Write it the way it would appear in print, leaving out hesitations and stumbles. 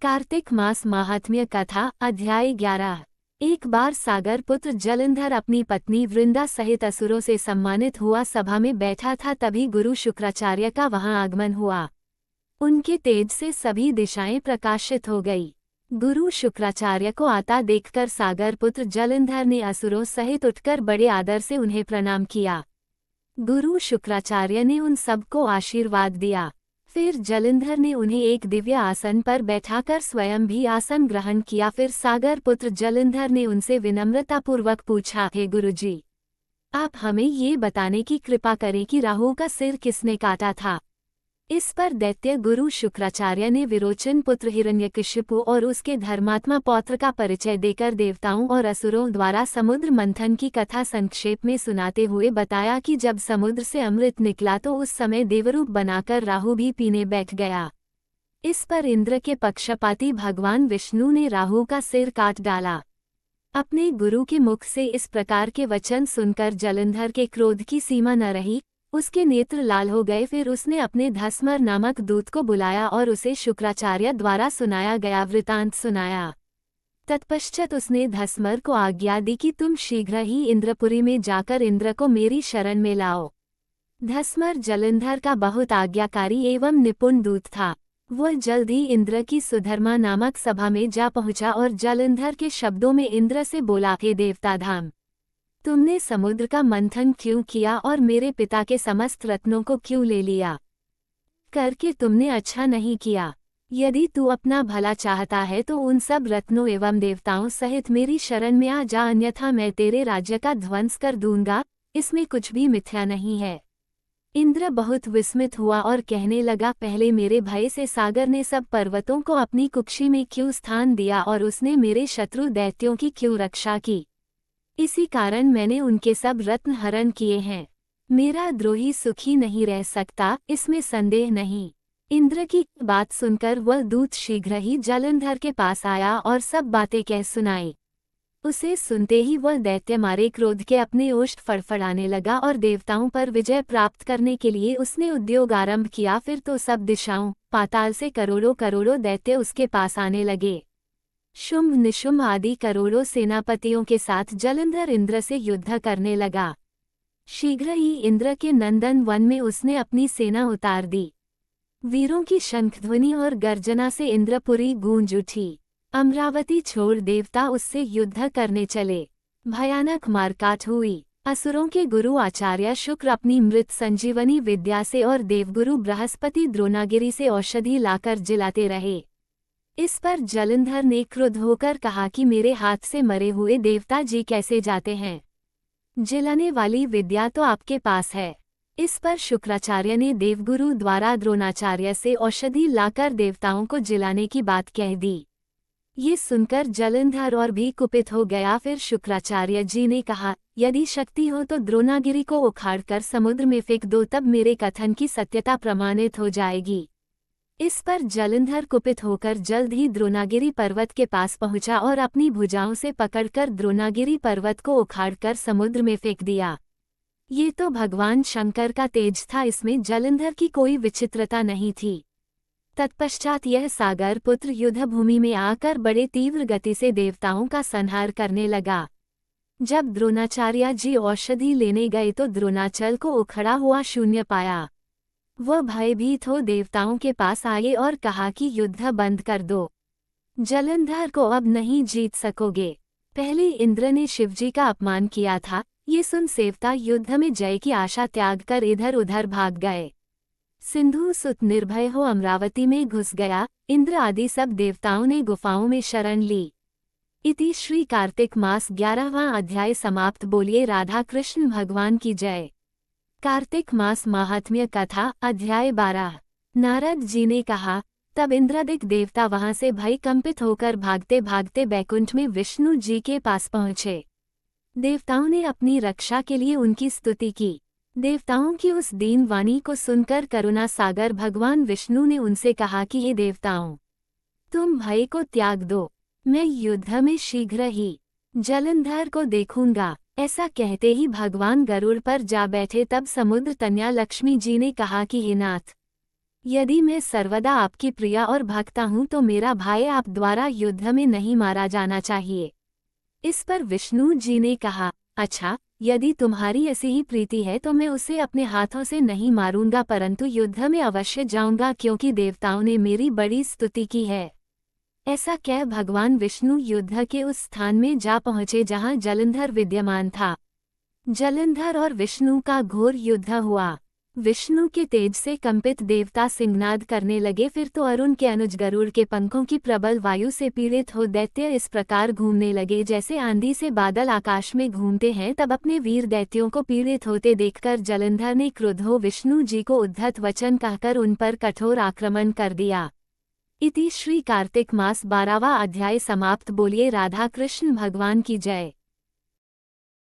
कार्तिक मास महात्म्य कथा अध्याय 11। एक बार सागर पुत्र जलंधर अपनी पत्नी वृंदा सहित असुरों से सम्मानित हुआ सभा में बैठा था, तभी गुरु शुक्राचार्य का वहां आगमन हुआ। उनके तेज से सभी दिशाएं प्रकाशित हो गई। गुरु शुक्राचार्य को आता देखकर सागर पुत्र जलंधर ने असुरों सहित उठकर बड़े आदर से उन्हें प्रणाम किया। गुरु शुक्राचार्य ने उन सबको आशीर्वाद दिया। फिर जलंधर ने उन्हें एक दिव्य आसन पर बैठाकर स्वयं भी आसन ग्रहण किया। फिर सागर पुत्र जलंधर ने उनसे विनम्रतापूर्वक पूछा, हे गुरुजी, आप हमें ये बताने की कृपा करें कि राहु का सिर किसने काटा था। इस पर दैत्य गुरु शुक्राचार्य ने विरोचन पुत्र हिरण्यकशिपु और उसके धर्मात्मा पौत्र का परिचय देकर देवताओं और असुरों द्वारा समुद्र मंथन की कथा संक्षेप में सुनाते हुए बताया कि जब समुद्र से अमृत निकला तो उस समय देवरूप बनाकर राहु भी पीने बैठ गया। इस पर इंद्र के पक्षपाती भगवान विष्णु ने राहु का सिर काट डाला। अपने गुरु के मुख से इस प्रकार के वचन सुनकर जलंधर के क्रोध की सीमा न रही, उसके नेत्र लाल हो गए। फिर उसने अपने धस्मर नामक दूत को बुलाया और उसे शुक्राचार्य द्वारा सुनाया गया वृतांत सुनाया। तत्पश्चात उसने धस्मर को आज्ञा दी कि तुम शीघ्र ही इंद्रपुरी में जाकर इंद्र को मेरी शरण में लाओ। धस्मर जलंधर का बहुत आज्ञाकारी एवं निपुण दूत था। वह जल्द ही इंद्र की सुधर्मा नामक सभा में जा पहुंचा और जलंधर के शब्दों में इंद्र से बोला, हे देवताधाम, तुमने समुद्र का मंथन क्यों किया और मेरे पिता के समस्त रत्नों को क्यों ले लिया? करके तुमने अच्छा नहीं किया। यदि तू अपना भला चाहता है तो उन सब रत्नों एवं देवताओं सहित मेरी शरण में आ जा, अन्यथा मैं तेरे राज्य का ध्वंस कर दूंगा। इसमें कुछ भी मिथ्या नहीं है। इंद्र बहुत विस्मित हुआ और कहने लगा, पहले मेरे भय से सागर ने सब पर्वतों को अपनी कुक्षी में क्यों स्थान दिया और उसने मेरे शत्रु दैत्यों की क्यों रक्षा की? इसी कारण मैंने उनके सब रत्न हरण किए हैं। मेरा द्रोही सुखी नहीं रह सकता, इसमें संदेह नहीं। इंद्र की बात सुनकर वह दूत शीघ्र ही जलंधर के पास आया और सब बातें कह सुनाई। उसे सुनते ही वह दैत्य मारे क्रोध के अपने ओष्ठ फड़फड़ाने लगा और देवताओं पर विजय प्राप्त करने के लिए उसने उद्योग आरंभ किया। फिर तो सब दिशाओं पाताल से करोड़ों करोड़ों दैत्य उसके पास आने लगे। शुंभ निशुंभ आदि करोड़ों सेनापतियों के साथ जलंधर इंद्र से युद्ध करने लगा। शीघ्र ही इंद्र के नंदन वन में उसने अपनी सेना उतार दी। वीरों की शंखध्वनि और गर्जना से इंद्रपुरी गूंज उठी। अमरावती छोड़ देवता उससे युद्ध करने चले। भयानक मारकाट हुई। असुरों के गुरु आचार्य शुक्र अपनी मृत संजीवनी विद्या से और देवगुरु बृहस्पति द्रोणागिरी से औषधि लाकर जिलाते रहे। इस पर जलंधर ने क्रुद्ध होकर कहा कि मेरे हाथ से मरे हुए देवता जी कैसे जाते हैं? जिलाने वाली विद्या तो आपके पास है। इस पर शुक्राचार्य ने देवगुरु द्वारा द्रोणाचार्य से औषधि लाकर देवताओं को जिलाने की बात कह दी। ये सुनकर जलंधर और भी कुपित हो गया। फिर शुक्राचार्य जी ने कहा, यदि शक्ति हो तो द्रोणागिरी को उखाड़कर समुद्र में फेंक दो, तब मेरे कथन की सत्यता प्रमाणित हो जाएगी। इस पर जलंधर कुपित होकर जल्द ही द्रोणागिरी पर्वत के पास पहुंचा और अपनी भुजाओं से पकड़कर द्रोणागिरी पर्वत को उखाड़कर समुद्र में फेंक दिया। ये तो भगवान शंकर का तेज था, इसमें जलंधर की कोई विचित्रता नहीं थी। तत्पश्चात यह सागर पुत्र युद्ध भूमि में आकर बड़े तीव्र गति से देवताओं का संहार करने लगा। जब द्रोणाचार्य जी औषधि लेने गए तो द्रोणाचल को उखड़ा हुआ शून्य पाया। वह भयभीत हो देवताओं के पास आए और कहा कि युद्ध बंद कर दो। जलंधर को अब नहीं जीत सकोगे। पहले इंद्र ने शिवजी का अपमान किया था। ये सुन सेवता युद्ध में जय की आशा त्याग कर इधर उधर भाग गए। सिंधु सुत निर्भय हो अमरावती में घुस गया। इंद्र आदि सब देवताओं ने गुफाओं में शरण ली। इति श्री कार्तिक मास 11वां अध्याय समाप्त। बोलिए राधा कृष्ण भगवान की जय। कार्तिक मास महात्म्य कथा अध्याय 12। नारद जी ने कहा, तब इंद्रादिक देवता वहां से भय कंपित होकर भागते भागते बैकुंठ में विष्णु जी के पास पहुंचे। देवताओं ने अपनी रक्षा के लिए उनकी स्तुति की। देवताओं की उस दीन वाणी को सुनकर करुणा सागर भगवान विष्णु ने उनसे कहा कि हे देवताओं, तुम भय को त्याग दो। मैं युद्ध में शीघ्र ही जलंधर को देखूंगा। ऐसा कहते ही भगवान गरुड़ पर जा बैठे। तब समुद्र तनया लक्ष्मी जी ने कहा कि हे नाथ, यदि मैं सर्वदा आपकी प्रिया और भक्ता हूँ तो मेरा भाई आप द्वारा युद्ध में नहीं मारा जाना चाहिए। इस पर विष्णु जी ने कहा, अच्छा, यदि तुम्हारी ऐसी ही प्रीति है तो मैं उसे अपने हाथों से नहीं मारूंगा, परंतु युद्ध में अवश्य जाऊंगा क्योंकि देवताओं ने मेरी बड़ी स्तुति की है। ऐसा कह भगवान विष्णु युद्ध के उस स्थान में जा पहुंचे जहां जलंधर विद्यमान था। जलंधर और विष्णु का घोर युद्ध हुआ। विष्णु के तेज से कंपित देवता सिंहनाद करने लगे। फिर तो अरुण के अनुज गरुड़ के पंखों की प्रबल वायु से पीड़ित हो दैत्य इस प्रकार घूमने लगे जैसे आंधी से बादल आकाश में घूमते हैं। तब अपने वीर दैत्यों को पीड़ित होते देखकर जलंधर ने क्रुद्ध हो विष्णु जी को उद्धत वचन कहकर उन पर कठोर आक्रमण कर दिया। इति श्री कार्तिक मास 12वां अध्याय समाप्त। बोलिए राधा कृष्ण भगवान की जय।